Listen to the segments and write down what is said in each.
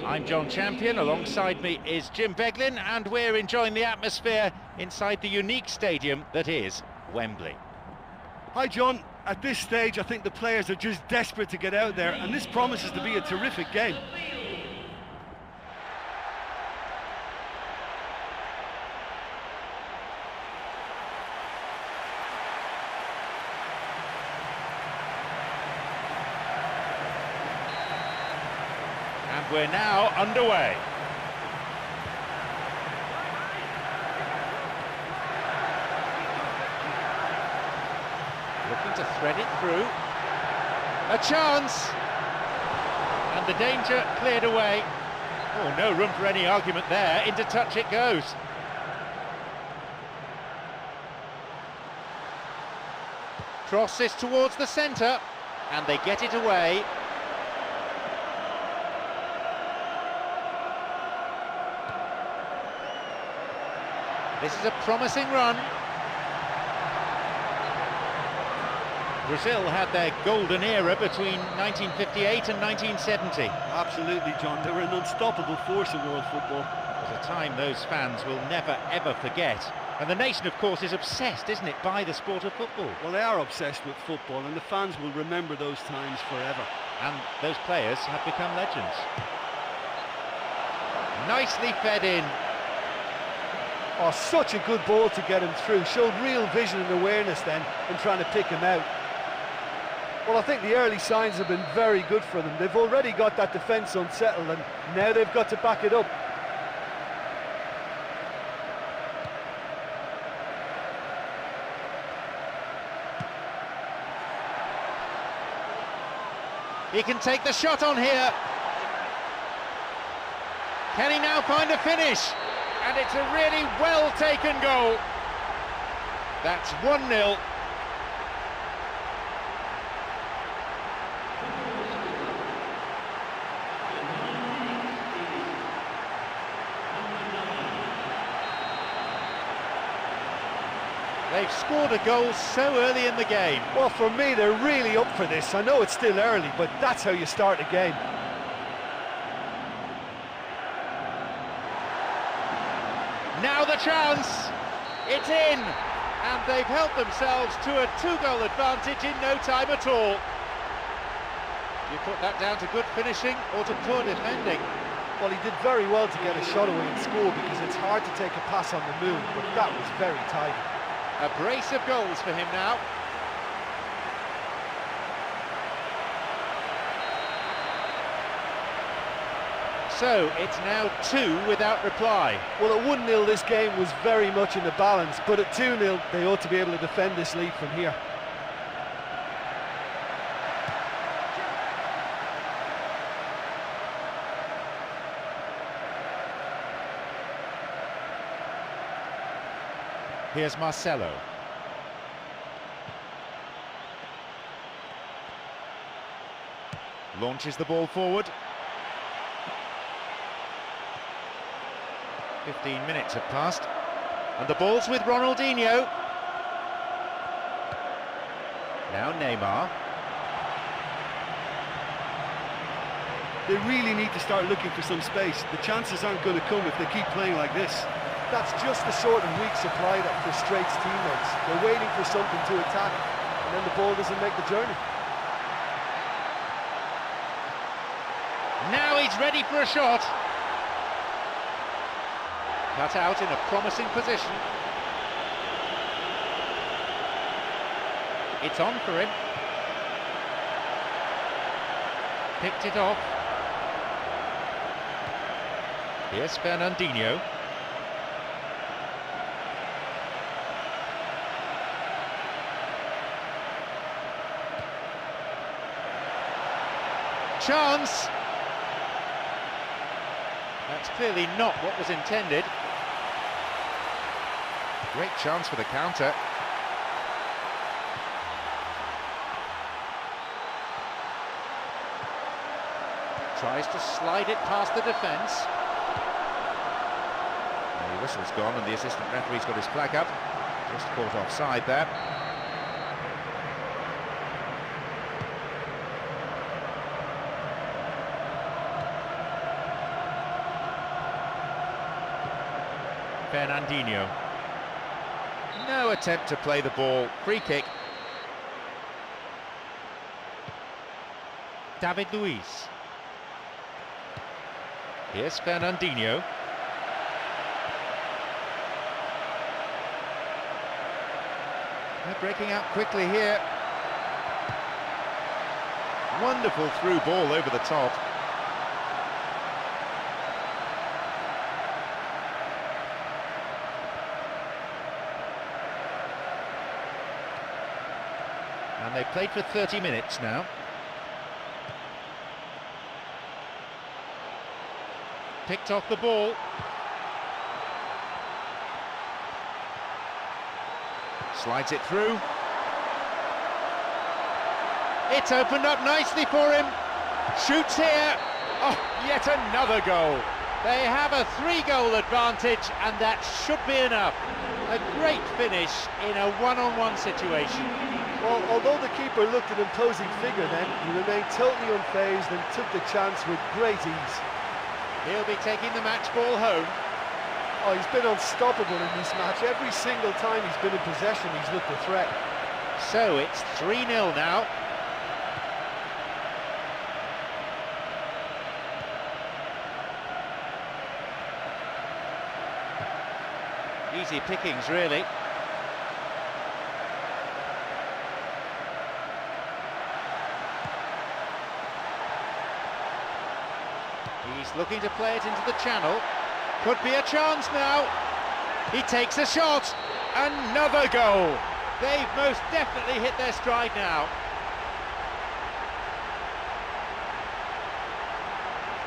I'm John Champion, alongside me is Jim Beglin, and we're enjoying the atmosphere inside the unique stadium that is Wembley. Hi John, at this stage I think the players are just desperate to get out there, and this promises to be a terrific game. And we're now underway. Looking to thread it through. A chance! And the danger cleared away. Oh, no room for any argument there. Into touch it goes. Crosses towards the centre, and they get it away. This is a promising run. Brazil had their golden era between 1958 and 1970. Absolutely, John. They were an unstoppable force in world football. It was a time those fans will never, ever forget. And the nation, of course, is obsessed, isn't it, by the sport of football? Well, they are obsessed with football, and the fans will remember those times forever. And those players have become legends. Nicely fed in. Oh, such a good ball to get him through. Showed real vision and awareness then in trying to pick him out. Well, I think the early signs have been very good for them. They've already got that defence unsettled, and now they've got to back it up. He can take the shot on here. Can he now find a finish? And it's a really well-taken goal. That's 1-0. They've scored a goal so early in the game. Well, for me, they're really up for this. I know it's still early, but that's how you start a game. Now the chance, it's in, and they've helped themselves to a 2-goal advantage in no time at all. Do you put that down to good finishing or to poor defending? Well, he did very well to get a shot away and score, because it's hard to take a pass on the move, but that was very tidy. A brace of goals for him now. So it's now 2 without reply. Well, at 1-0 this game was very much in the balance, but at 2-0 they ought to be able to defend this lead from here. Here's Marcelo. Launches the ball forward. 15 minutes have passed, and the ball's with Ronaldinho. Now Neymar. They really need to start looking for some space. The chances aren't going to come if they keep playing like this. That's just the sort of weak supply that frustrates teammates. They're waiting for something to attack, and then the ball doesn't make the journey. Now he's ready for a shot. Cut out in a promising position. It's on for him. Picked it off. Here's Fernandinho. Chance! That's clearly not what was intended. Great chance for the counter. Tries to slide it past the defence. The whistle's gone and the assistant referee's got his flag up. Just caught offside there. Fernandinho. No attempt to play the ball. Free kick. David Luiz. Here's Fernandinho. They're breaking out quickly here. Wonderful through ball over the top. And they've played for 30 minutes now. Picked off the ball. Slides it through. It's opened up nicely for him. Shoots here. Oh, yet another goal. They have a 3-goal advantage, and that should be enough. A great finish in a one-on-one situation. Well, although the keeper looked an imposing figure then, he remained totally unfazed and took the chance with great ease. He'll be taking the match ball home. Oh, he's been unstoppable in this match. Every single time he's been in possession, he's looked a threat. So it's 3-0 now. Easy pickings, really. He's looking to play it into the channel. Could be a chance now. He takes a shot. Another goal. They've most definitely hit their stride now.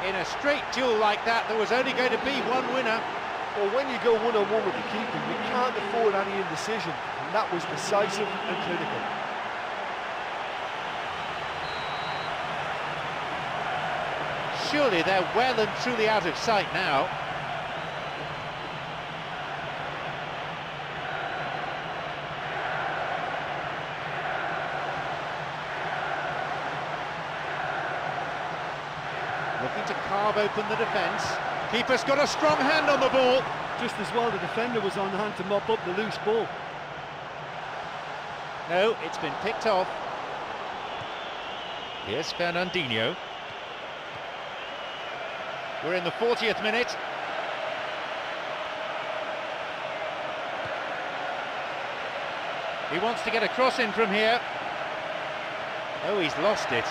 In a straight duel like that, there was only going to be one winner. Well, when you go one-on-one with the keeper, you can't afford any indecision. And that was decisive and clinical. Surely they're well and truly out of sight now. Looking to carve open the defence. Keeper's got a strong hand on the ball. Just as well the defender was on hand to mop up the loose ball. No, it's been picked off. Here's Fernandinho. We're in the 40th minute. He wants to get a cross in from here. Oh, he's lost it.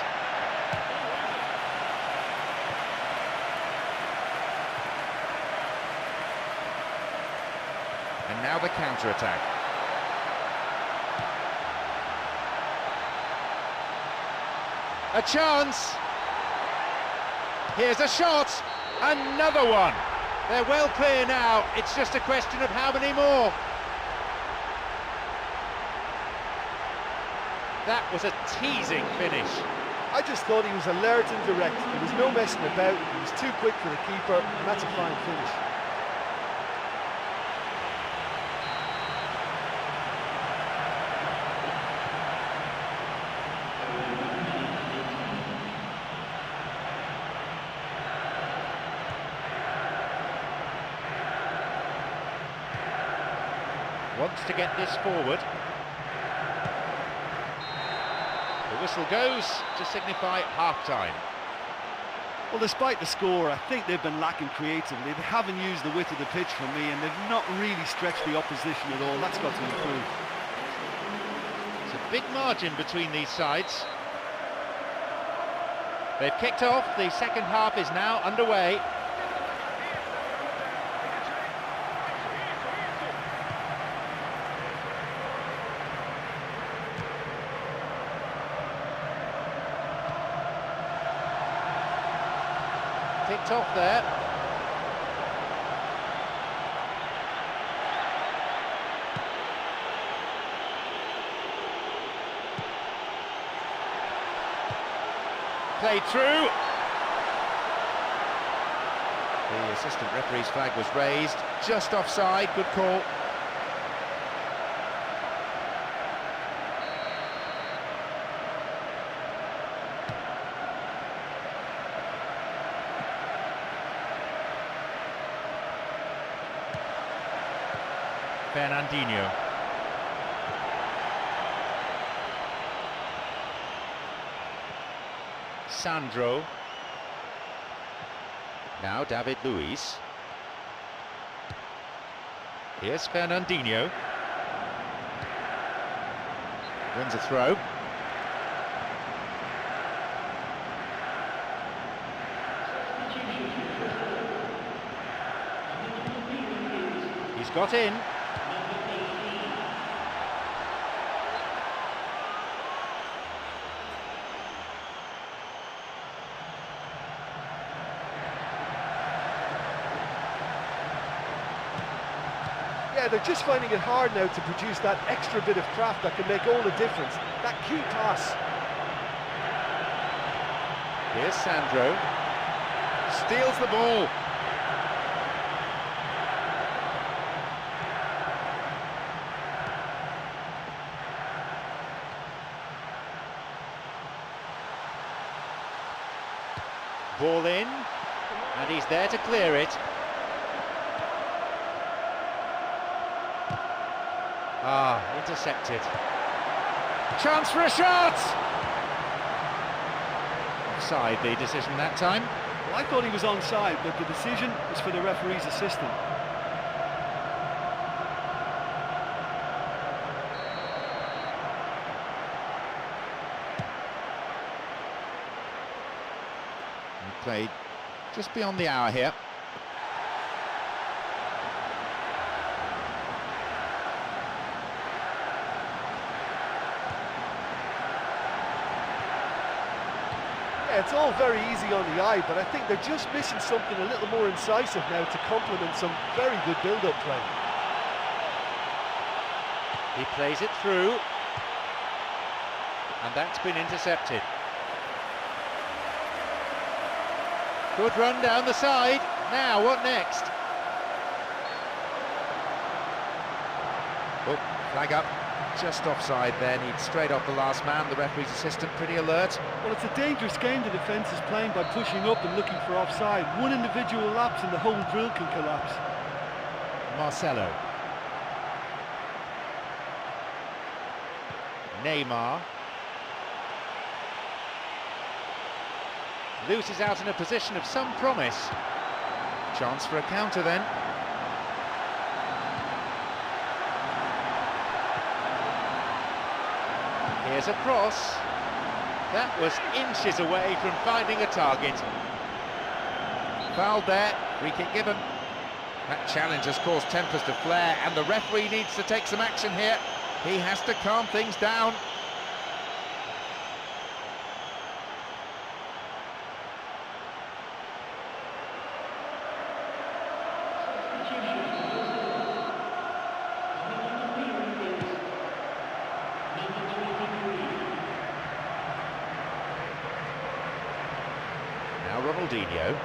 And now the counter-attack. A chance. Here's a shot. Another one. They're well clear now. It's just a question of how many more. That was a teasing finish. I just thought he was alert and direct. There was no messing about. He was too quick for the keeper, and that's a fine finish. Wants to get this forward. The whistle goes to signify half-time. Well, despite the score, I think they've been lacking creatively. They haven't used the width of the pitch for me, and they've not really stretched the opposition at all. That's got to improve. It's a big margin between these sides. They've kicked off. The second half is now underway. Picked off there. Played through. The assistant referee's flag was raised, just offside, good call. Fernandinho. Sandro. Now David Luiz. Here's Fernandinho. Wins a throw. He's got in. Yeah, they're just finding it hard now to produce that extra bit of craft that can make all the difference. That key pass. Here's Sandro. Steals the ball. Ball in, and he's there to clear it. Intercepted. Chance for a shot! Offside, the decision that time. Well, I thought he was onside, but the decision was for the referee's assistant. He played just beyond the hour here. Yeah, it's all very easy on the eye, but I think they're just missing something a little more incisive now to complement some very good build-up play. He plays it through, and that's been intercepted. Good run down the side. Now, what next? Oh, flag up. Just offside then. He'd straight off the last man. The referee's assistant pretty alert. Well, it's a dangerous game the defence is playing by pushing up and looking for offside. One individual lapse and the whole drill can collapse. Marcelo. Neymar. Loses out in a position of some promise. Chance for a counter then. Here's a cross. That was inches away from finding a target. Fouled there, free kick given. That challenge has caused tempers to flare, and the referee needs to take some action here. He has to calm things down. Now Ronaldinho.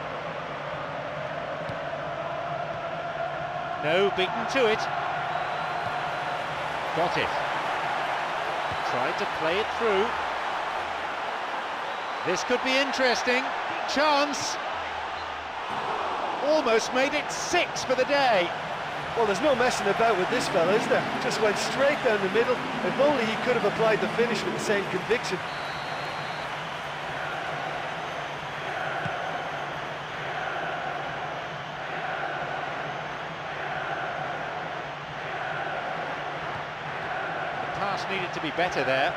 No, beaten to it. Got it. Tried to play it through. This could be interesting. Chance. Almost made it 6 for the day. Well, there's no messing about with this fella, is there? Just went straight down the middle. If only he could have applied the finish with the same conviction. The pass needed to be better there.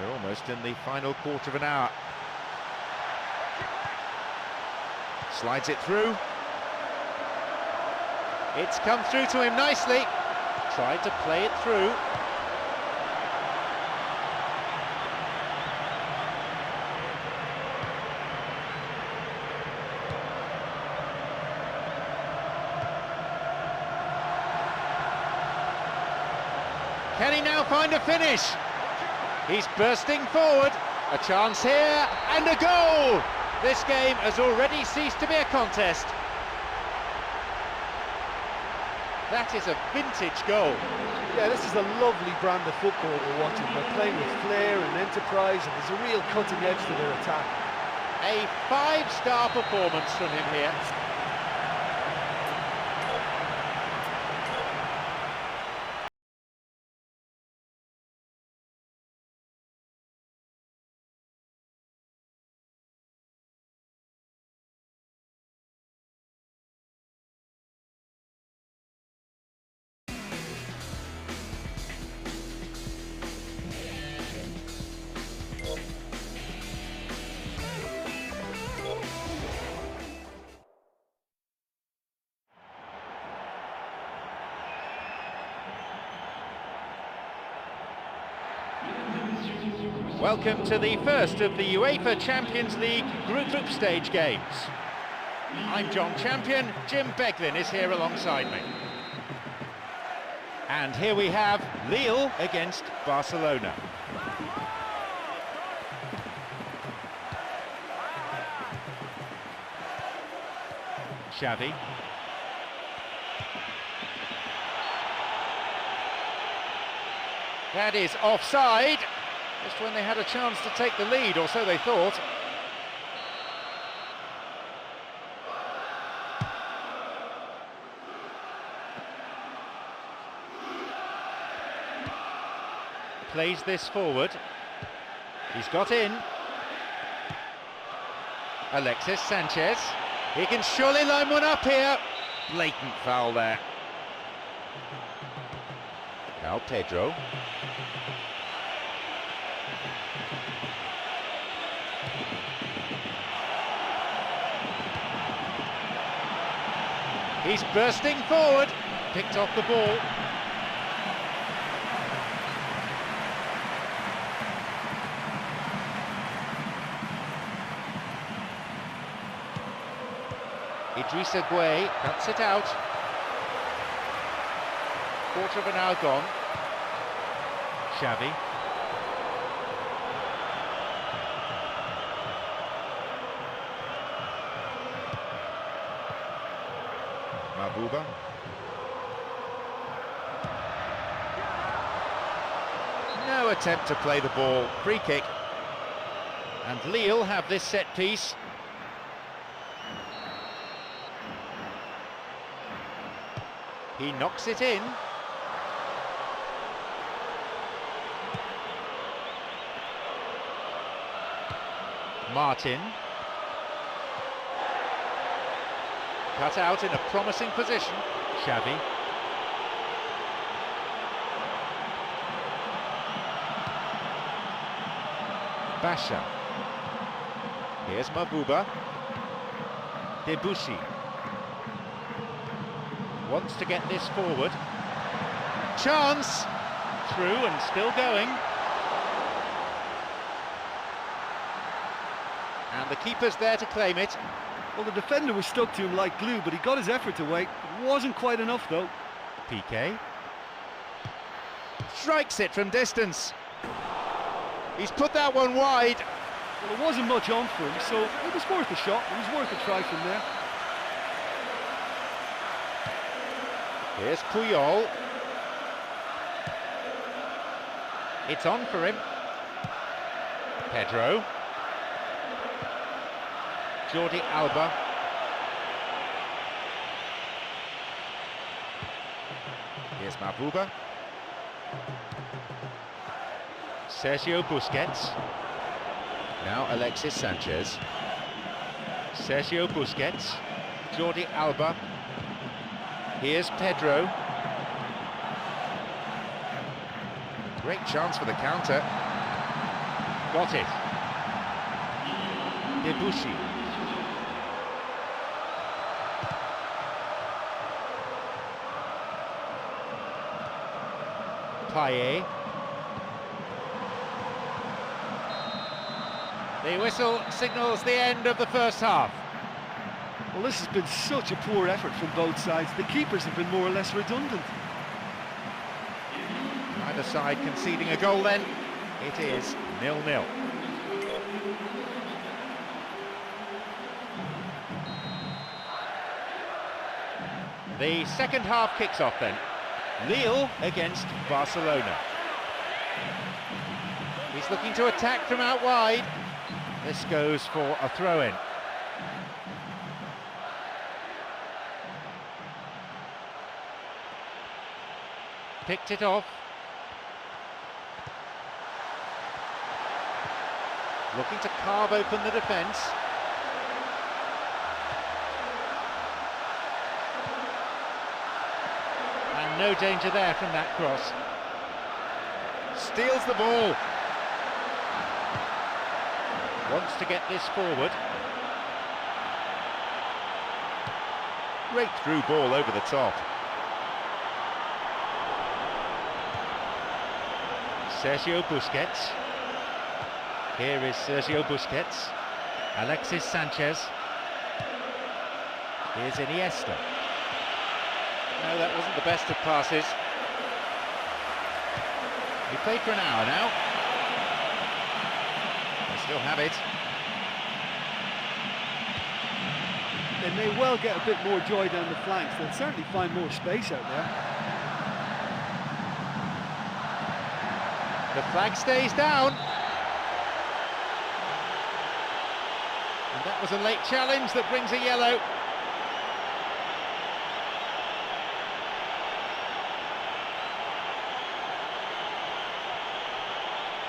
We're almost in the final quarter of an hour. Slides it through. It's come through to him nicely. Tried to play it through. Can he now find a finish? He's bursting forward. A chance here and a goal! This game has already ceased to be a contest. That is a vintage goal. Yeah, this is a lovely brand of football we're watching. They're playing with flair and enterprise, and there's a real cutting edge to their attack. A 5-star performance from him here. Welcome to the first of the UEFA Champions League group stage games. I'm John Champion, Jim Beglin is here alongside me. And here we have Lille against Barcelona. Xavi. That is offside, just when they had a chance to take the lead, or so they thought. Plays this forward. He's got in. Alexis Sanchez. He can surely line one up here. Blatant foul there. Now Pedro. He's bursting forward. Picked off the ball. Idrissa Gueye cuts it out. Quarter of an hour gone. Xavi. Mabuba. No attempt to play the ball. Free kick. And Lille have this set piece. He knocks it in. Martin. Cut out in a promising position. Xavi. Basha. Here's Mabuba. Debussy. Wants to get this forward. Chance! Through and still going. And the keeper's there to claim it. Well, the defender was stuck to him like glue, but he got his effort away. It wasn't quite enough, though. Piqué. Strikes it from distance. He's put that one wide. Well, it wasn't much on for him, so it was worth a shot. It was worth a try from there. Here's Puyol. It's on for him. Pedro. Jordi Alba. Here's Mabuba. Sergio Busquets. Now Alexis Sanchez. Sergio Busquets. Jordi Alba. Here's Pedro. Great chance for the counter. Got it. Debussy. Payet. The whistle signals the end of the first half. Well, this has been such a poor effort from both sides. The keepers have been more or less redundant. Either side conceding a goal then. It is 0-0. The second half kicks off then. Lille against Barcelona. He's looking to attack from out wide. This goes for a throw-in. Picked it off. Looking to carve open the defence. And no danger there from that cross. Steals the ball. Wants to get this forward. Great through ball over the top. Sergio Busquets. Here is Sergio Busquets, Alexis Sanchez. Here's Iniesta. No, that wasn't the best of passes. We played for an hour now. They still have it. They may well get a bit more joy down the flanks. They'll certainly find more space out there. The flag stays down. And that was a late challenge that brings a yellow.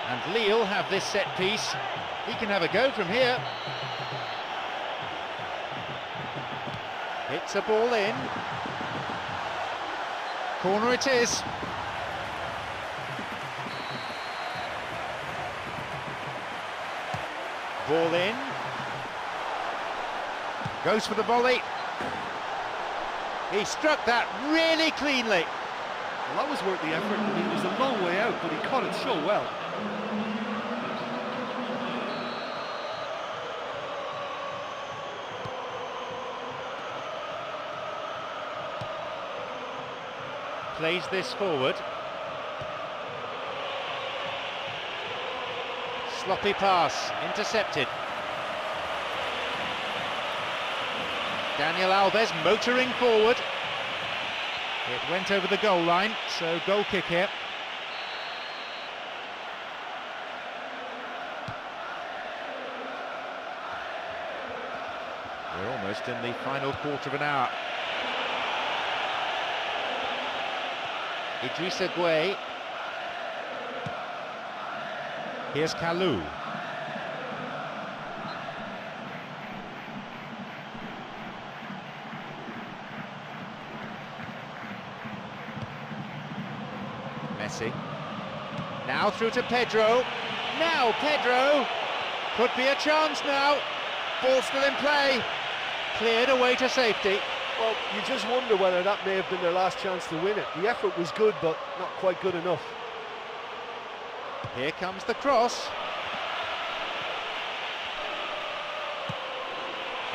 And Lille have this set piece. He can have a go from here. Hits a ball in. Corner it is. Ball in. Goes for the volley. He struck that really cleanly. Well, that was worth the effort. I mean, it was a long way out, but he caught it so well. Plays this forward. Sloppy pass, intercepted. Daniel Alves motoring forward. It went over the goal line, so goal kick here. We're almost in the final quarter of an hour. Idrissa Gueye. Here's Kalou. Messi. Now through to Pedro. Now Pedro. Could be a chance now. Ball still in play. Cleared away to safety. Well, you just wonder whether that may have been their last chance to win it. The effort was good, but not quite good enough. Here comes the cross.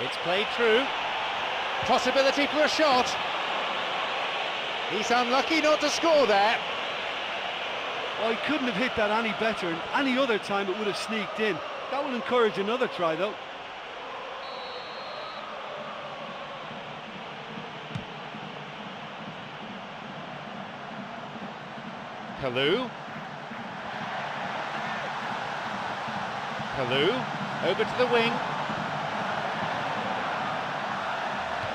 It's played through. Possibility for a shot. He's unlucky not to score there. Well, he couldn't have hit that any better, and any other time it would have sneaked in. That will encourage another try, though. Kalou. Kalou, over to the wing.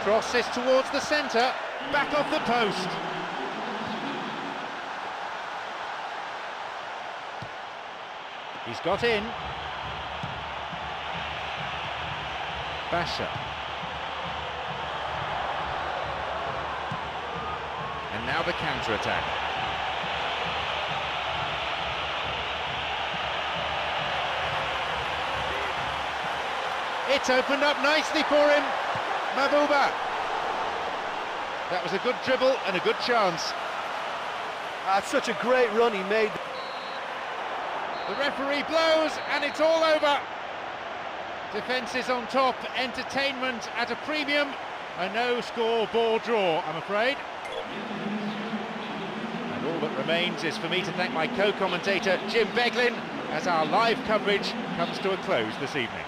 Crosses towards the centre, back off the post. He's got in. Basha. And now the counter-attack. It's opened up nicely for him, Mabuba. That was a good dribble and a good chance. That's such a great run he made. The referee blows and it's all over. Defence is on top, entertainment at a premium. A no-score ball draw, I'm afraid. And all that remains is for me to thank my co-commentator Jim Beglin as our live coverage comes to a close this evening.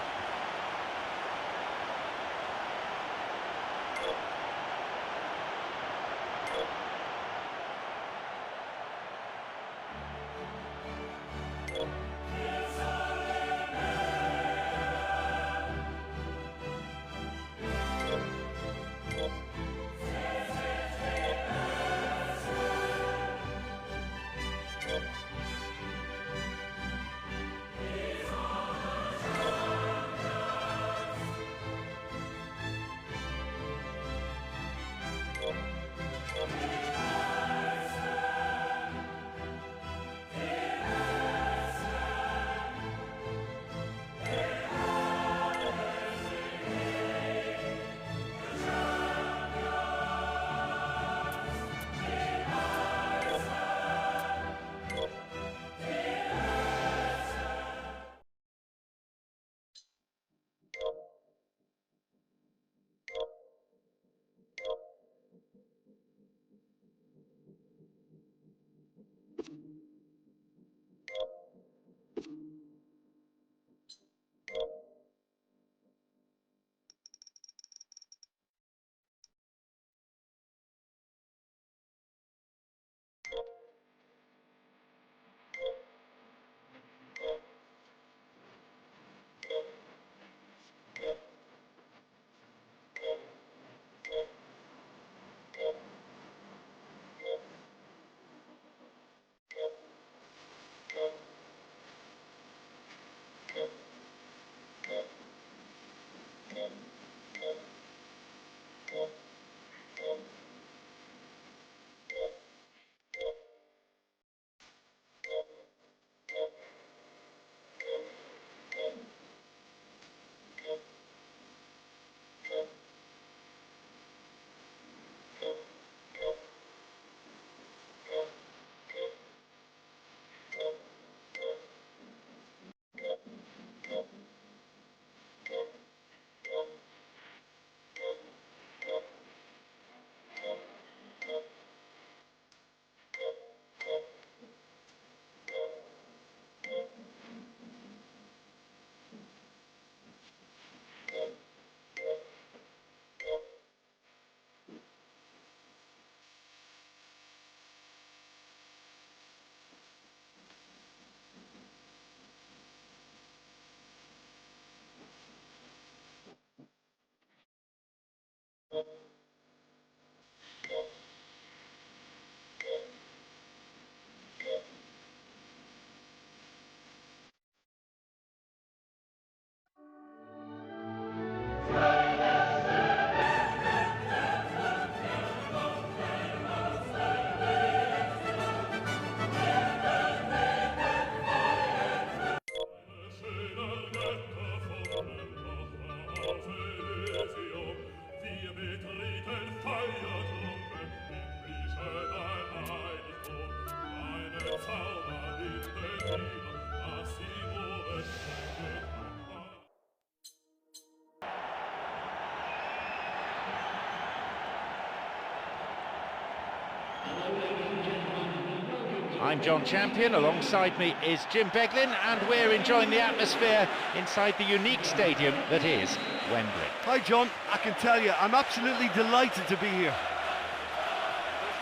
I'm John Champion, alongside me is Jim Beglin, and we're enjoying the atmosphere inside the unique stadium that is Wembley. Hi John, I can tell you, I'm absolutely delighted to be here.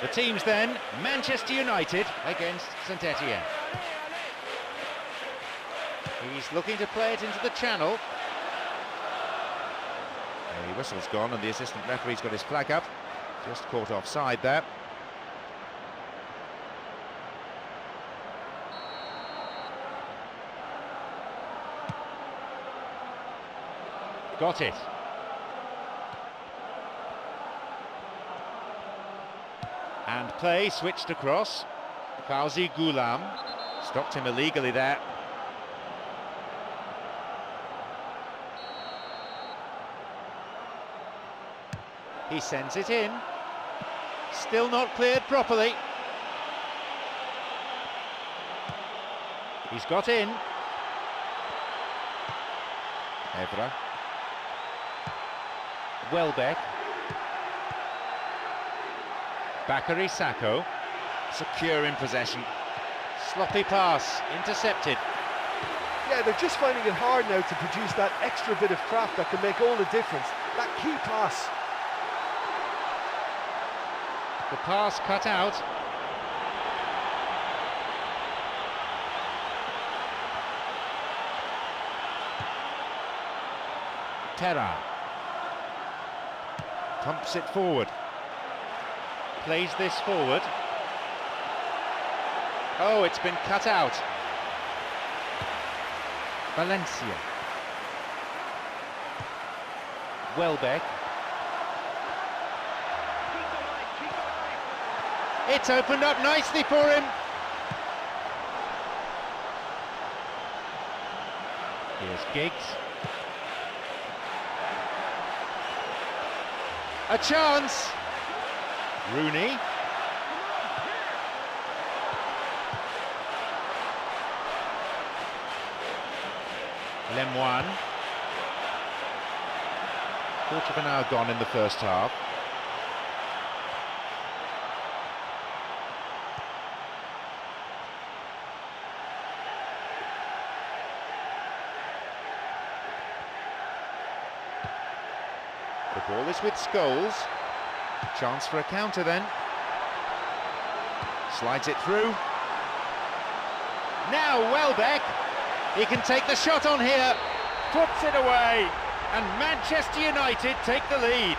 The teams then, Manchester United against St Etienne. He's looking to play it into the channel. The whistle's gone and the assistant referee's got his flag up. Just caught offside there. Got it. And play switched across. Fauzi Ghulam stopped him illegally there. He sends it in. Still not cleared properly. He's got in. Evra. Welbeck. Bakary Sakho. Secure in possession. Sloppy pass, intercepted. Yeah, they're just finding it hard now to produce that extra bit of craft that can make all the difference. That key pass. The pass cut out. Terra pumps it forward. Plays this forward. Oh, it's been cut out. Valencia. Welbeck. It's opened up nicely for him. Here's Giggs. A chance. Rooney. Lemoine. Quarter of an hour gone in the first half. The ball is with Scholes. Chance for a counter then. Slides it through. Now Welbeck. He can take the shot on here. Puts it away. And Manchester United take the lead.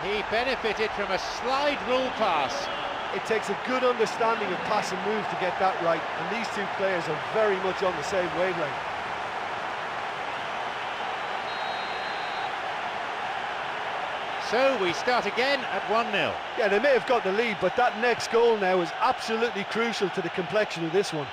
He benefited from a slide rule pass. It takes a good understanding of pass and move to get that right. And these two players are very much on the same wavelength. So we start again at 1-0. Yeah, they may have got the lead, but that next goal now is absolutely crucial to the complexion of this one.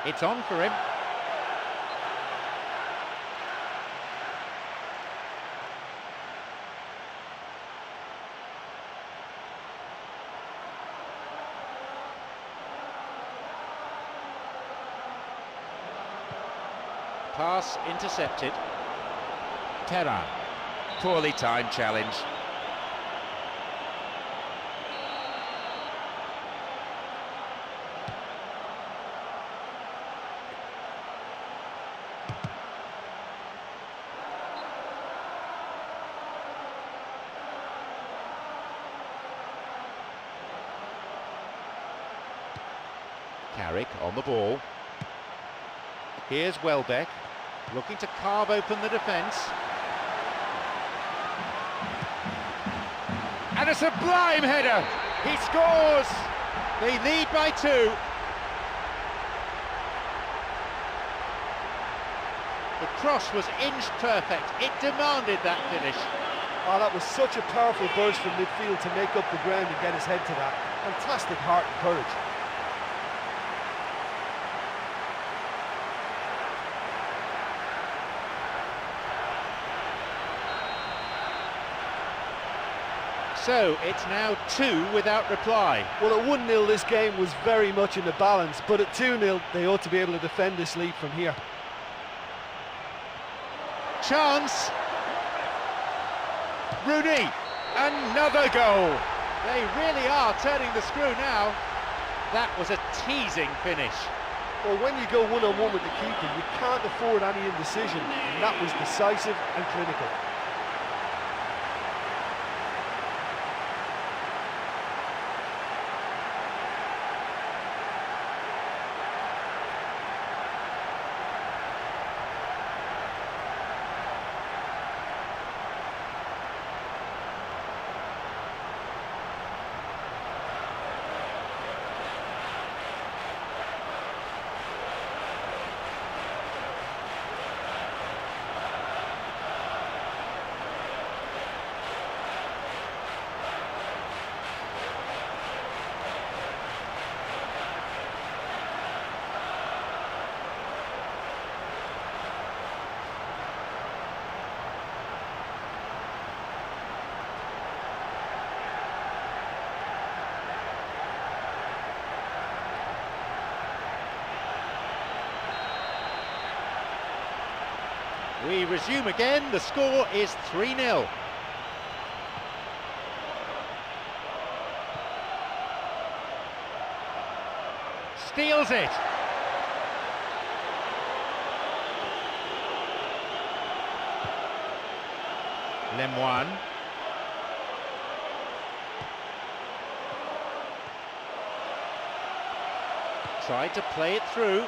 It's on for him. Pass intercepted. Terra. Poorly timed challenge. Carrick on the ball. Here's Welbeck, looking to carve open the defence. And a sublime header! He scores! They lead by 2. The cross was inch perfect. It demanded that finish. Oh, that was such a powerful burst from midfield to make up the ground and get his head to that. Fantastic heart and courage. So it's now 2 without reply. Well, at 1-0 this game was very much in the balance, but at 2-0 they ought to be able to defend this lead from here. Chance. Rooney, another goal. They really are turning the screw now. That was a teasing finish. Well, when you go one-on-one with the keeper, you can't afford any indecision, and that was decisive and clinical. We resume again, the score is 3-0. Steals it. Lemoine. Tried to play it through.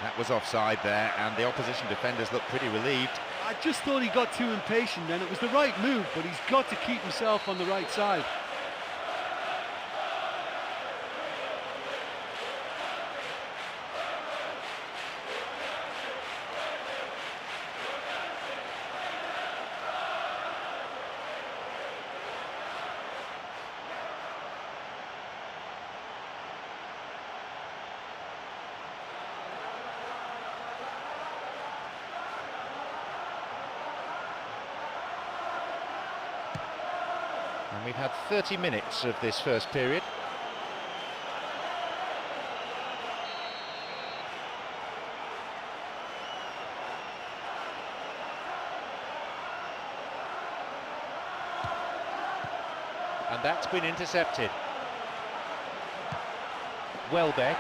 That was offside there, and the opposition defenders looked pretty relieved. I just thought he got too impatient then. It was the right move, but he's got to keep himself on the right side. And we've had 30 minutes of this first period. And that's been intercepted. Welbeck,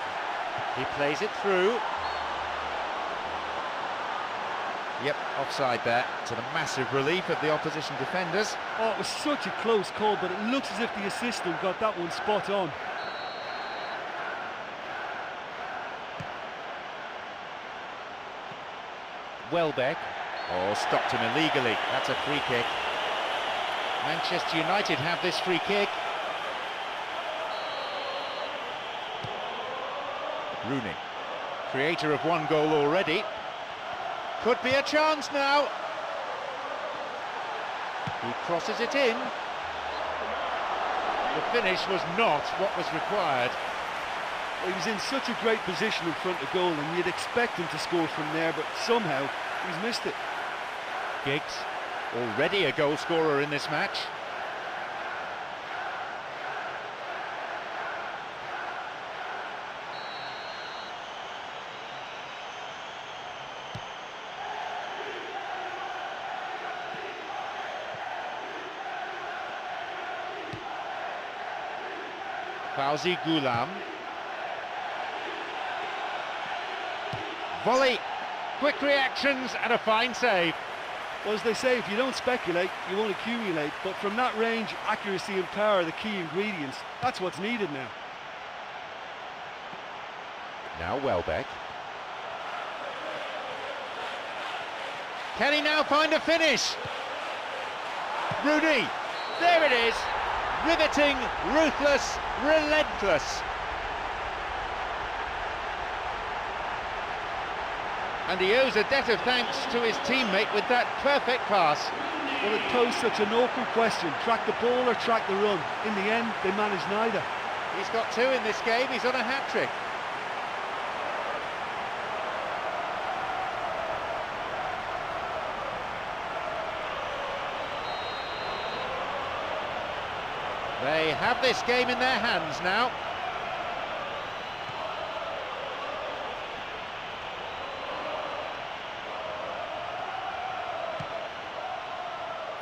he plays it through. Yep, offside there, to the massive relief of the opposition defenders. Oh, it was such a close call, but it looks as if the assistant got that one spot on. Welbeck, oh, stopped him illegally. That's a free kick. Manchester United have this free kick. Rooney, creator of one goal already. Could be a chance now. He crosses it in. The finish was not what was required. He was in such a great position in front of goal, and you'd expect him to score from there, but somehow he's missed it. Giggs, already a goal scorer in this match. Fauzi Goulam. Volley, quick reactions and a fine save. Well, as they say, if you don't speculate, you won't accumulate. But from that range, accuracy and power are the key ingredients. That's what's needed now. Now Welbeck. Can he now find a finish? Rooney, there it is. Riveting, ruthless, relentless. And he owes a debt of thanks to his teammate with that perfect pass. Well, it posed such an awkward question. Track the ball or track the run? In the end, they managed neither. He's got 2 in this game, he's on a hat-trick. They have this game in their hands now.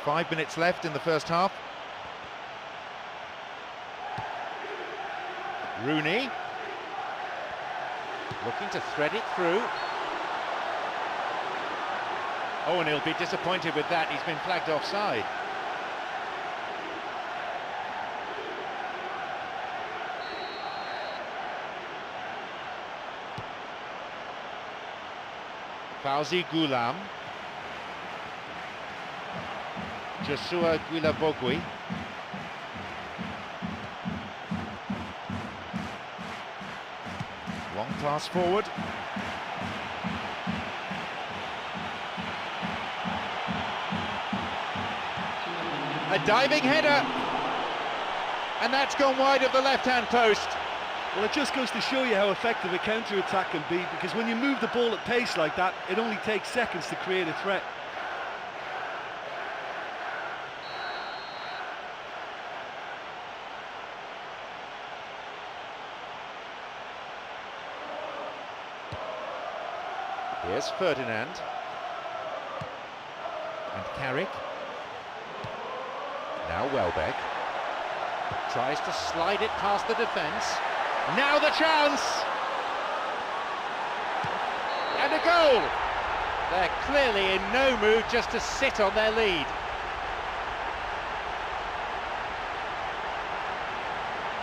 Five minutes left in the first half. Rooney looking to thread it through. Oh, and he'll be disappointed with that. He's been flagged offside. Fauzi Goulam. Joshua Guilabogui. Long pass forward. A diving header. And that's gone wide of the left-hand post. Well, it just goes to show you how effective a counter-attack can be, because when you move the ball at pace like that, it only takes seconds to create a threat. Here's Ferdinand. And Carrick. Now Welbeck. Tries to slide it past the defence. Now the chance! And a goal! They're clearly in no mood just to sit on their lead.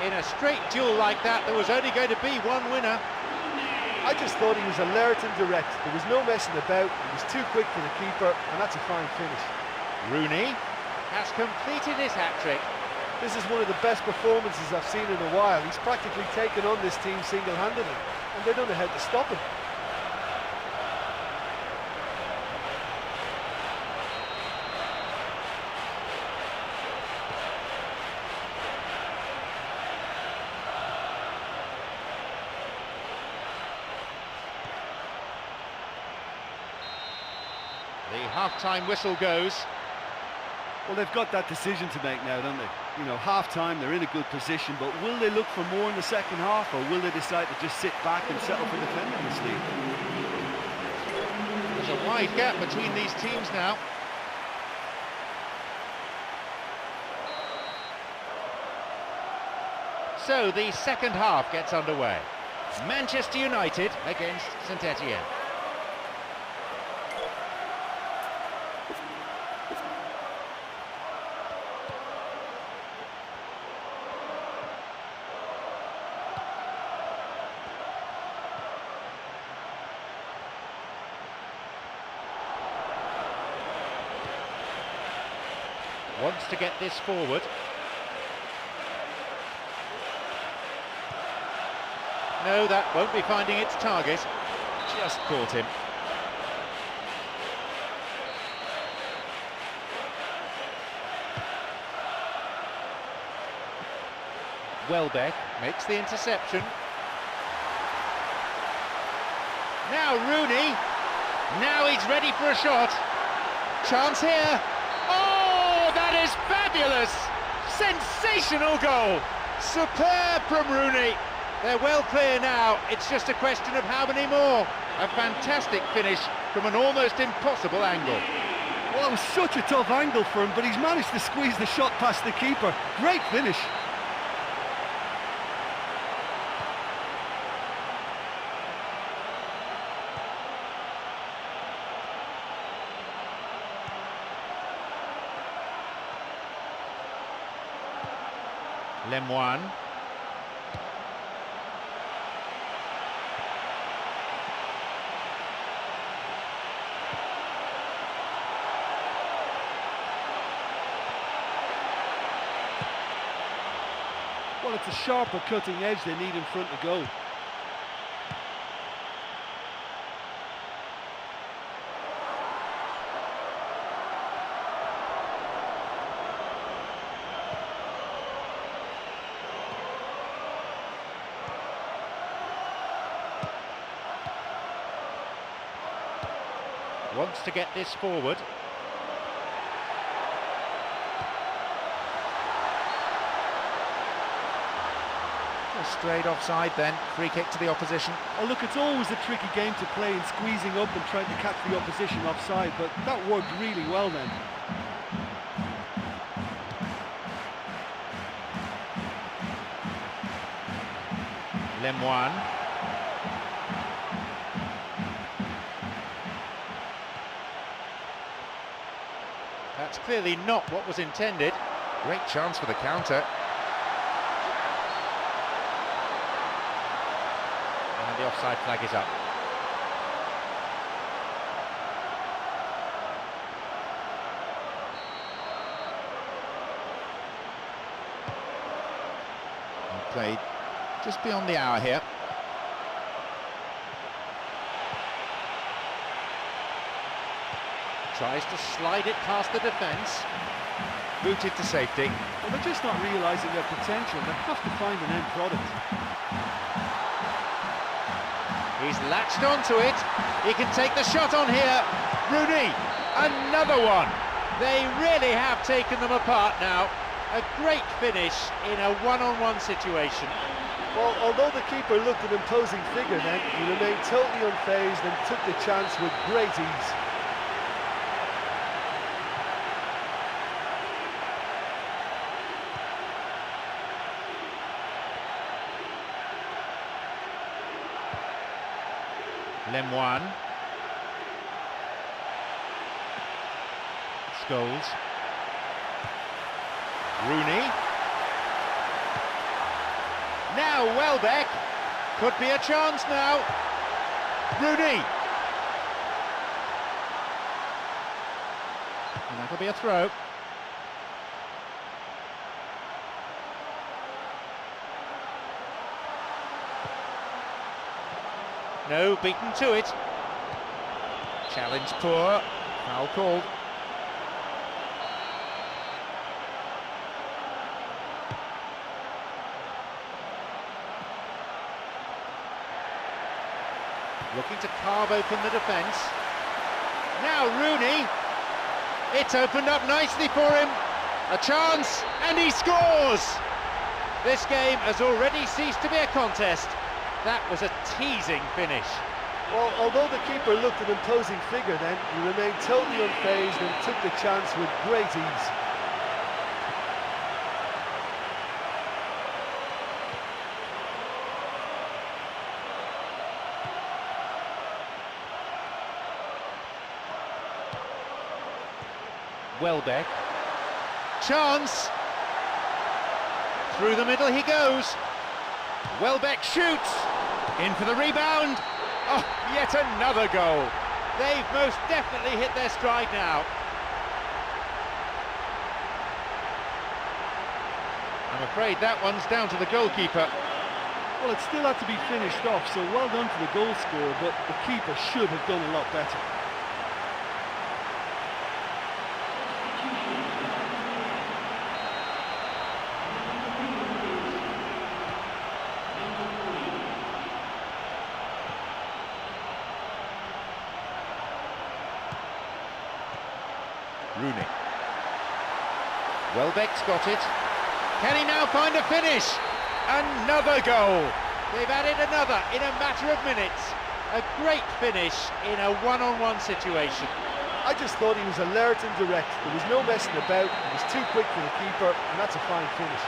In a straight duel like that, there was only going to be one winner. I just thought he was alert and direct. There was no messing about. He was too quick for the keeper, and that's a fine finish. Rooney has completed his hat-trick. This is one of the best performances I've seen in a while. He's practically taken on this team single-handedly, and they don't know how to stop him. The half-time whistle goes. Well, they've got that decision to make now, don't they? You know, half-time, they're in a good position, but will they look for more in the second half, or will they decide to just sit back and settle for defending this lead? There's a wide gap between these teams now. So the second half gets underway. Manchester United against St Etienne. Wants to get this forward. No, that won't be finding its target. Just caught him. Welbeck makes the interception. Now Rooney. Now he's ready for a shot. Chance here. Oh, that is fabulous! Sensational goal! Superb from Rooney. They're well clear now. It's just a question of how many more. A fantastic finish from an almost impossible angle. Well, it was such a tough angle for him, but he's managed to squeeze the shot past the keeper. Great finish. Lemoine. Well, it's a sharper cutting edge they need in front of goal. Wants to get this forward. Straight offside then, free kick to the opposition. Oh look, it's always a tricky game to play in squeezing up and trying to catch the opposition offside, but that worked really well then. Lemoine. That's clearly not what was intended. Great chance for the counter. And the offside flag is up. Played just beyond the hour here. Tries to slide it past the defence. Booted to safety. Well, they're just not realising their potential. They have to find an end product. He's latched onto it. He can take the shot on here. Rooney, another one. They really have taken them apart now. A great finish in a one-on-one situation. Well, although the keeper looked an imposing figure then, he remained totally unfazed and took the chance with great ease. Lemoine. Scholes. Rooney. Now Welbeck. Could be a chance now. Rooney. And that'll be a throw. No, beaten to it. Challenge poor. Foul called. Looking to carve open the defence. Now Rooney. It's opened up nicely for him. A chance, and he scores! This game has already ceased to be a contest. That was a teasing finish. Well, although the keeper looked an imposing figure then, he remained totally unfazed and took the chance with great ease. Welbeck. Chance! Through the middle he goes. Welbeck shoots! In for the rebound! Oh, yet another goal! They've most definitely hit their stride now. I'm afraid that one's down to the goalkeeper. Well, it still had to be finished off, so well done to the goal scorer, but the keeper should have done a lot better. Rooney. Welbeck's got it. Can he now find a finish? Another goal. They've added another in a matter of minutes. A great finish in a one-on-one situation. I just thought he was alert and direct. There was no messing about. He was too quick for the keeper, and that's a fine finish.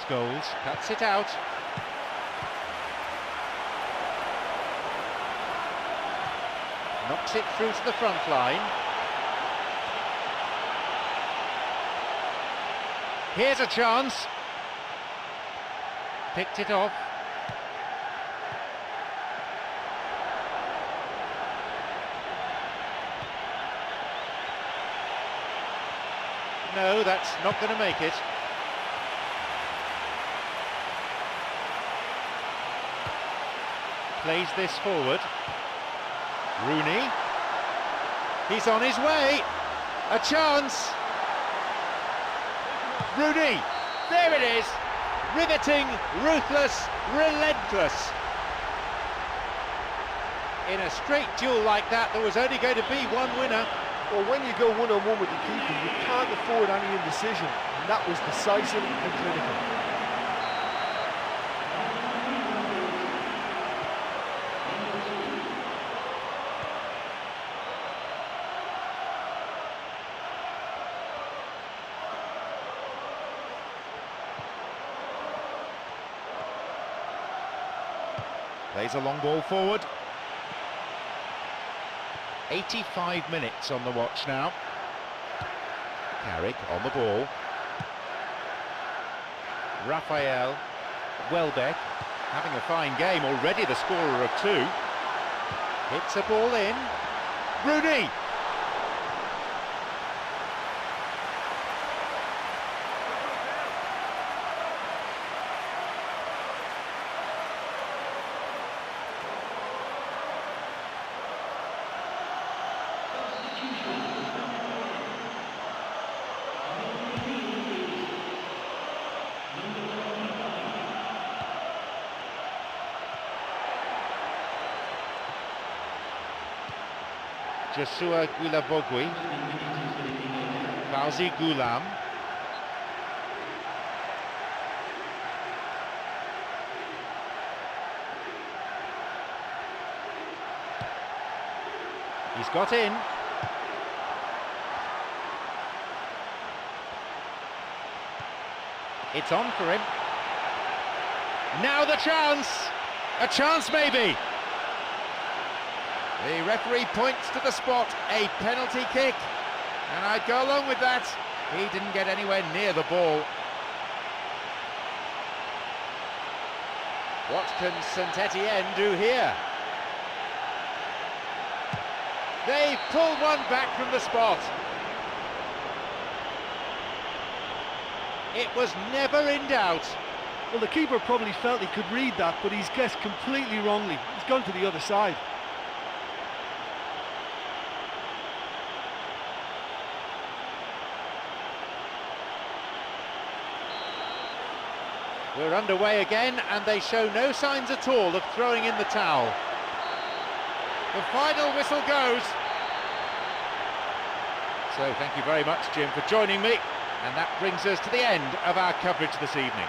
Scholes cuts it out. Knocks it through to the front line. Here's a chance. Picked it off. No, that's not going to make it. Plays this forward. Rooney. He's on his way. A chance. Rooney. There it is. Riveting, ruthless, relentless. In a straight duel like that, there was only going to be one winner. Well, when you go one-on-one with the keeper, you can't afford any indecision, and that was decisive and clinical. Plays a long ball forward. 85 minutes on the watch now. Carrick on the ball. Raphael. Welbeck having a fine game, already the scorer of 2. Hits a ball in. Rooney! Joshua Guilabogui, Fauzi Ghulam, he's got in. It's on for him. Now the chance! A chance maybe! The referee points to the spot, a penalty kick, and I'd go along with that. He didn't get anywhere near the ball. What can Saint-Étienne do here? They've pulled one back from the spot. It was never in doubt. Well, the keeper probably felt he could read that, but he's guessed completely wrongly. He's gone to the other side. We're underway again, and they show no signs at all of throwing in the towel. The final whistle goes. So thank you very much, Jim, for joining me, and that brings us to the end of our coverage this evening.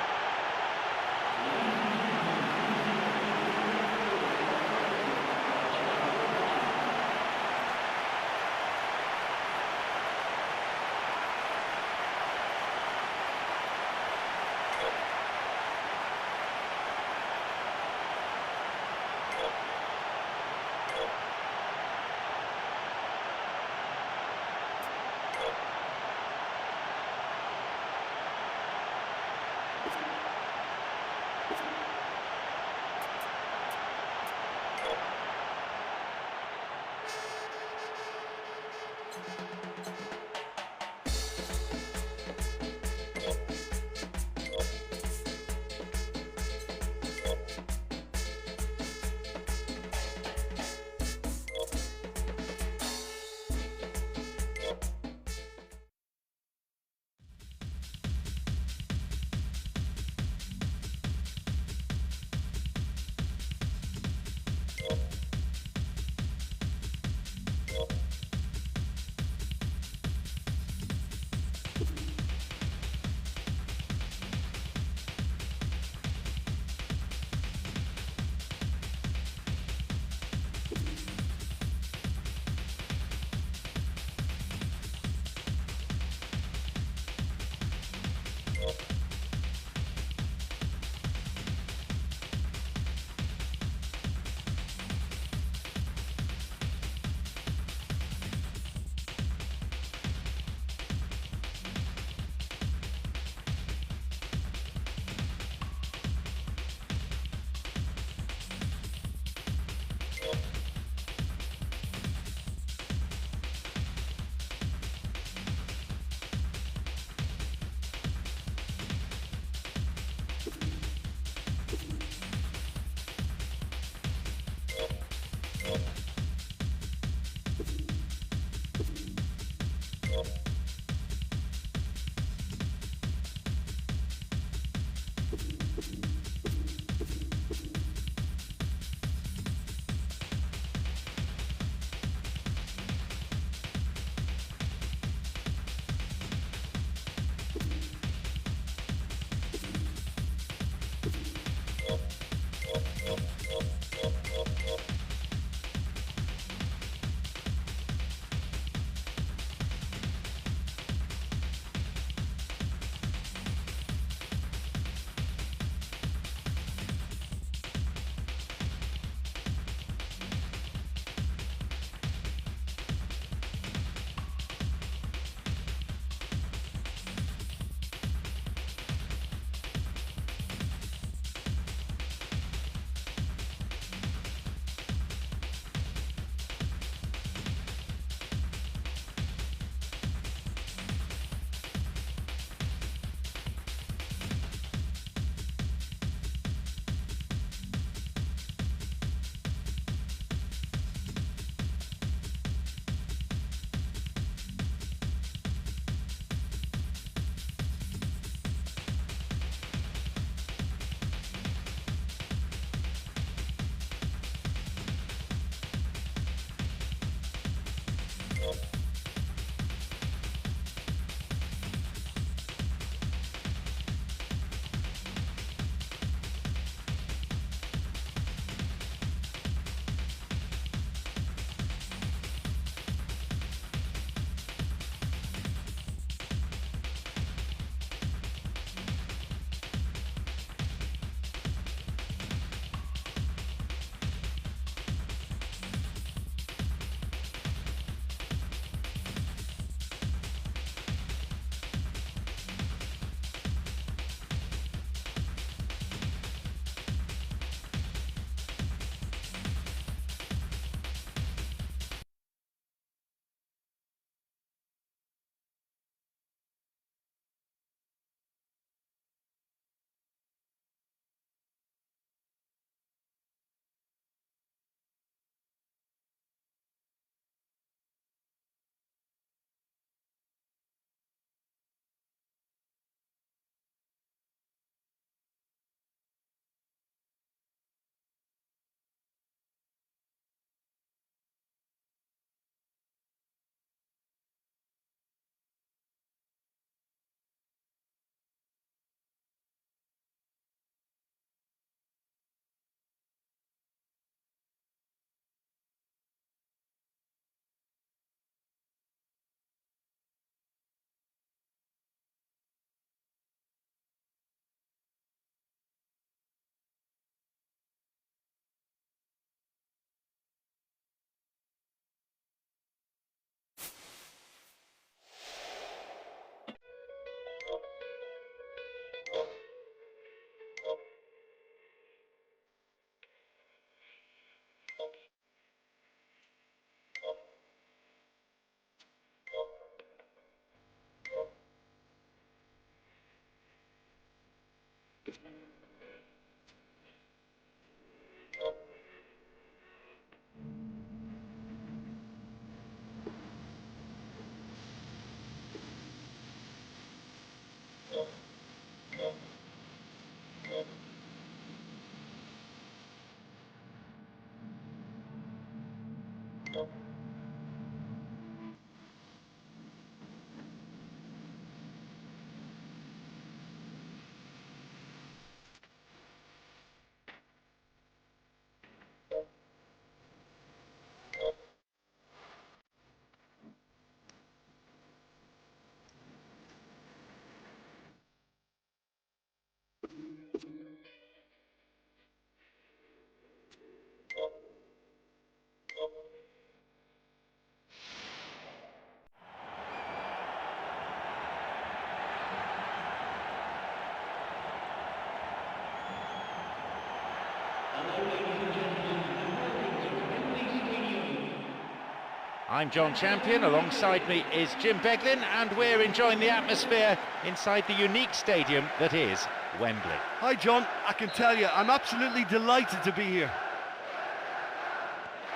I'm John Champion, alongside me is Jim Beglin, and we're enjoying the atmosphere inside the unique stadium that is Wembley. Hi John, I can tell you, I'm absolutely delighted to be here.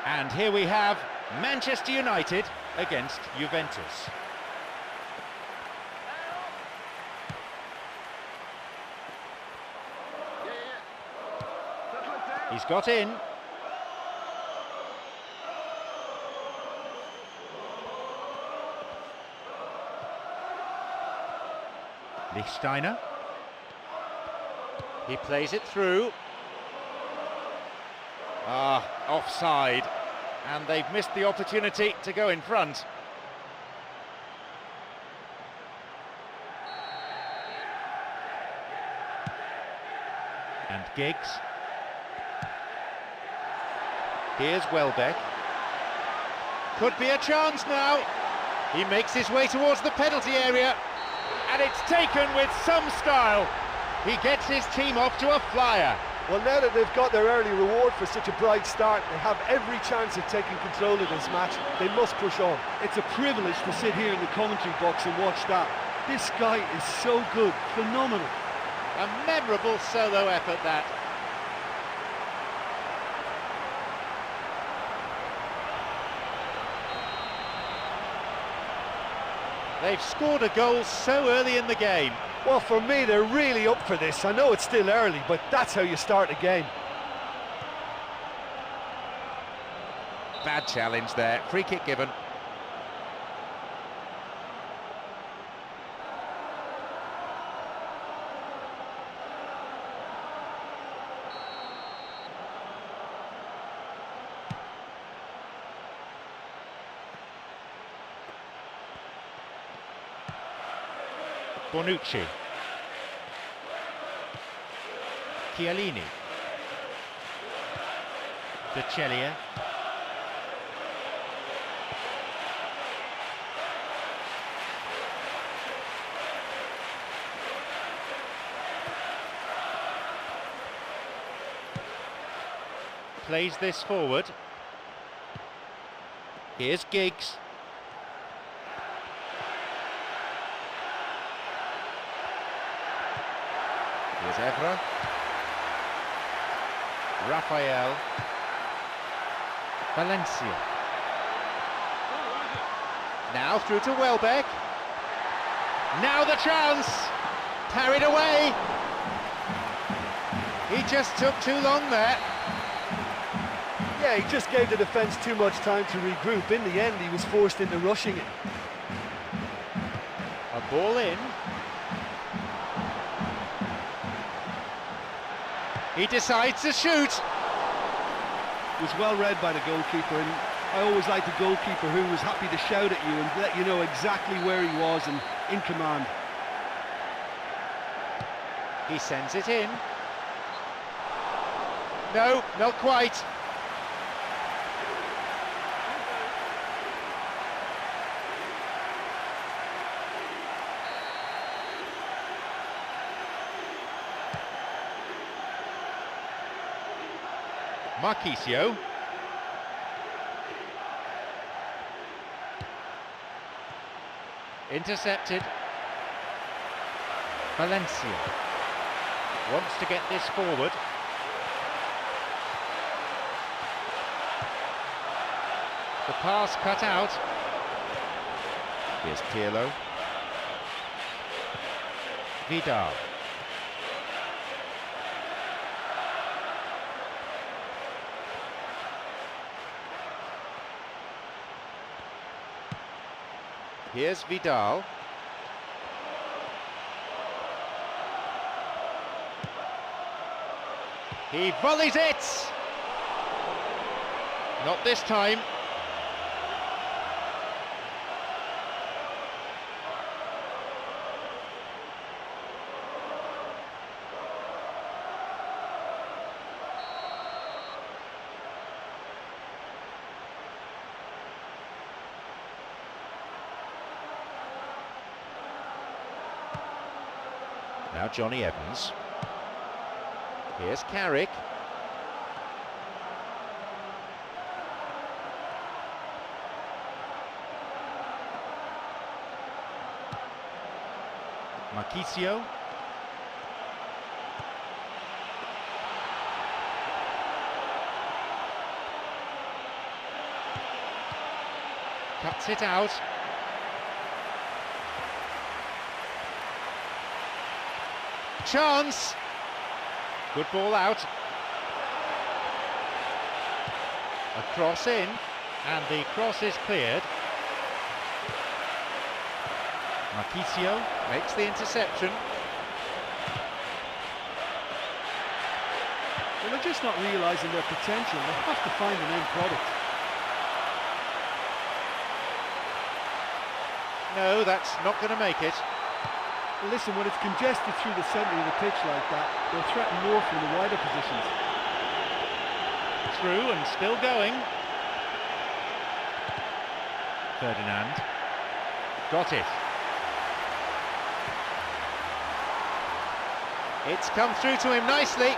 And here we have Manchester United against Juventus. He's got in. Lichtsteiner. He plays it through. Offside. And they've missed the opportunity to go in front. And Giggs. Here's Welbeck. Could be a chance now. He makes his way towards the penalty area. And it's taken with some style. He gets his team off to a flyer. Well, now that they've got their early reward for such a bright start, they have every chance of taking control of this match. They must push on. It's a privilege to sit here in the commentary box and watch that. This guy is so good, phenomenal. A memorable solo effort, that. They've scored a goal so early in the game. Well, for me, they're really up for this. I know it's still early, but that's how you start a game. Bad challenge there. Free kick given. Bonucci. Chiellini. De Celia. Plays this forward. Here's Giggs. Here's Evra. Rafael. Valencia. Now through to Welbeck. Now the chance. Carried away. He just took too long there. Yeah, he just gave the defence too much time to regroup. In the end, he was forced into rushing it. A ball in. He decides to shoot. It was well read by the goalkeeper, and I always like the goalkeeper who was happy to shout at you and let you know exactly where he was and in command. He sends it in. No, not quite. Marquisio. Intercepted. Valencia. Wants to get this forward. The pass cut out. Here's Pirlo. Vidal. Here's Vidal. He volleys it! Not this time. Now Johnny Evans. Here's Carrick. Marquisio. Cuts it out. Chance. Good ball out. A cross in, and the cross is cleared. Marquisio makes the interception. Well, they're just not realising their potential. They have to find an end product. No, that's not going to make it. Well, listen, when it's congested through the centre of the pitch like that, they'll threaten more from the wider positions. Through and still going. Ferdinand. Got it. It's come through to him nicely.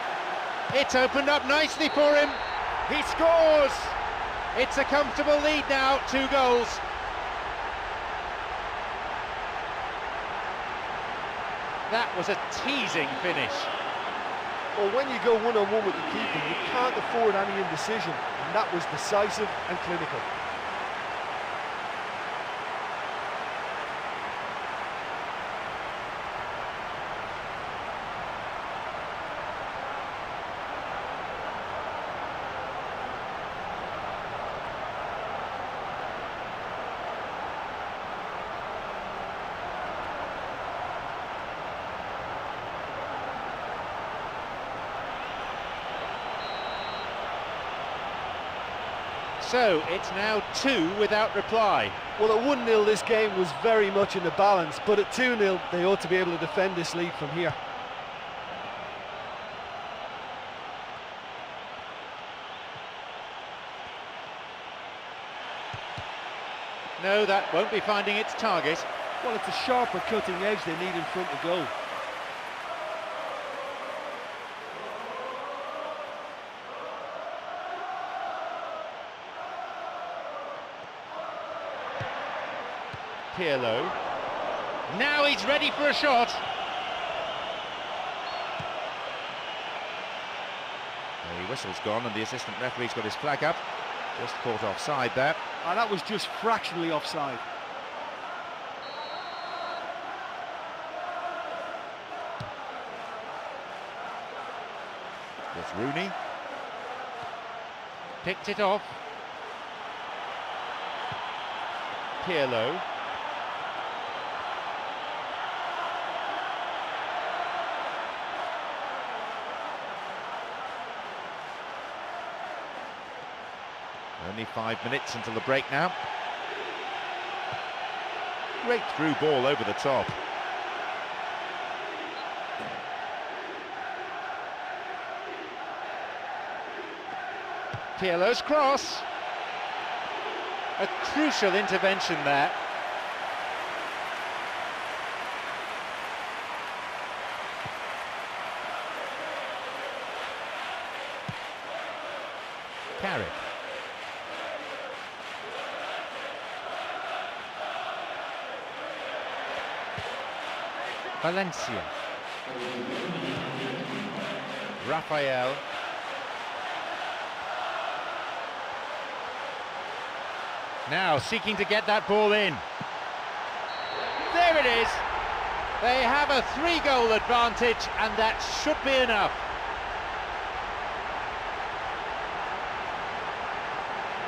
It's opened up nicely for him. He scores! It's a comfortable lead now, 2 goals. That was a teasing finish. Well, when you go one-on-one with the keeper, you can't afford any indecision, and that was decisive and clinical. So it's now 2 without reply. Well, at 1-0 this game was very much in the balance, but at 2-0 they ought to be able to defend this lead from here. No, that won't be finding its target. Well, it's a sharper cutting edge they need in front of goal. Pirlo. Now he's ready for a shot. The whistle's gone and the assistant referee's got his flag up. Just caught offside there. And that was just fractionally offside. There's Rooney. Picked it off. Pirlo. Only 5 minutes until the break now. Great through ball over the top. Pirlo's cross. A crucial intervention there. Carrick. Valencia. Raphael. Now seeking to get that ball in. There it is. They have a 3-goal advantage, and that should be enough.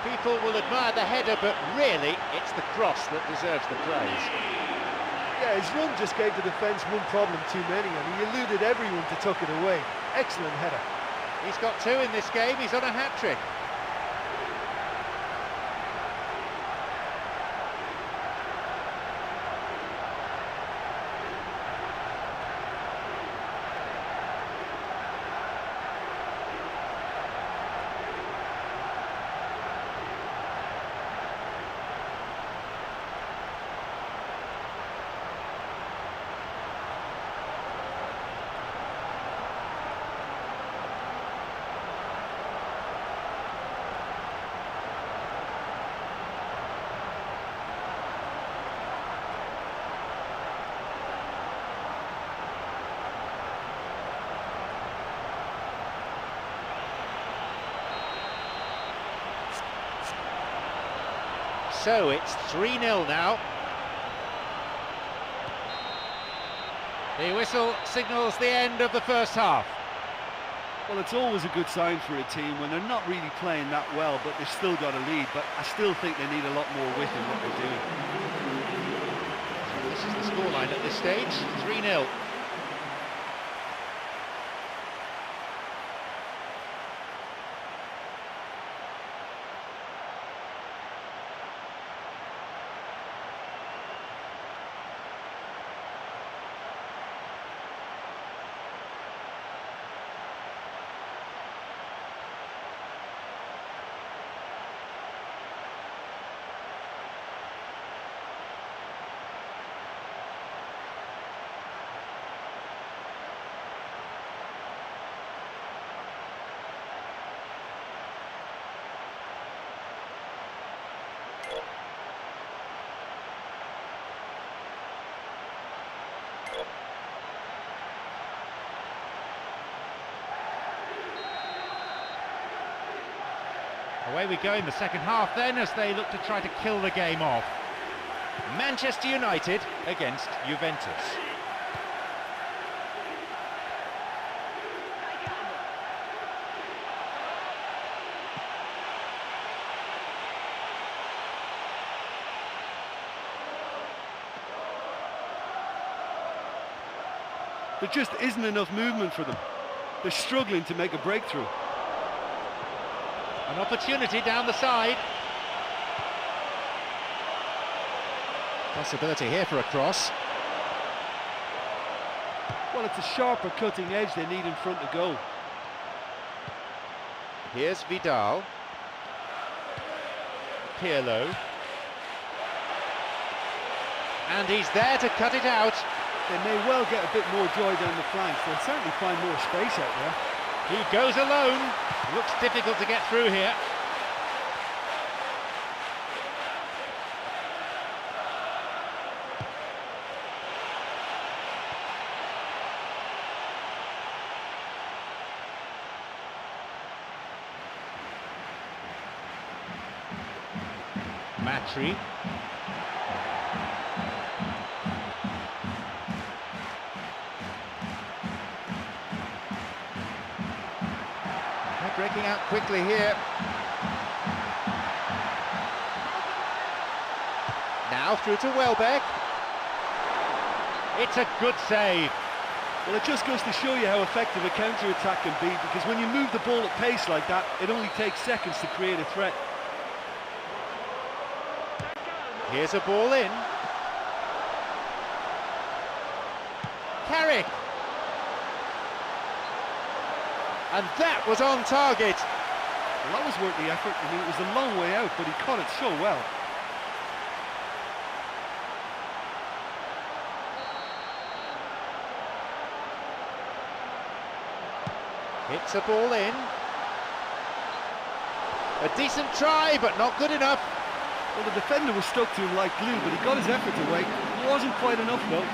People will admire the header, but really it's the cross that deserves the praise. Yeah, his run just gave the defence one problem too many, and he eluded everyone to tuck it away. Excellent header. He's got 2 in this game, he's on a hat-trick. So it's 3-0 now. The whistle signals the end of the first half. Well, it's always a good sign for a team when they're not really playing that well, but they've still got a lead. But I still think they need a lot more width in what they're doing. This is the scoreline at this stage, 3-0. Away we go in the second half then, as they look to try to kill the game off. Manchester United against Juventus. There just isn't enough movement for them. They're struggling to make a breakthrough. An opportunity down the side. Possibility here for a cross. Well, it's a sharper cutting edge they need in front of goal. Here's Vidal. Pirlo. And he's there to cut it out. They may well get a bit more joy down the flanks. They'll certainly find more space out there. He goes alone. Looks difficult to get through here. Matri. Breaking out quickly here. Now through to Welbeck. It's a good save. Well, it just goes to show you how effective a counter-attack can be, because when you move the ball at pace like that, it only takes seconds to create a threat. Here's a ball in. Carrick. And that was on target. Well, that was worth the effort. I mean, it was a long way out, but he caught it so well. Hits a ball in. A decent try, but not good enough. Well, the defender was stuck to him like glue, but he got his effort away. It wasn't quite enough, though.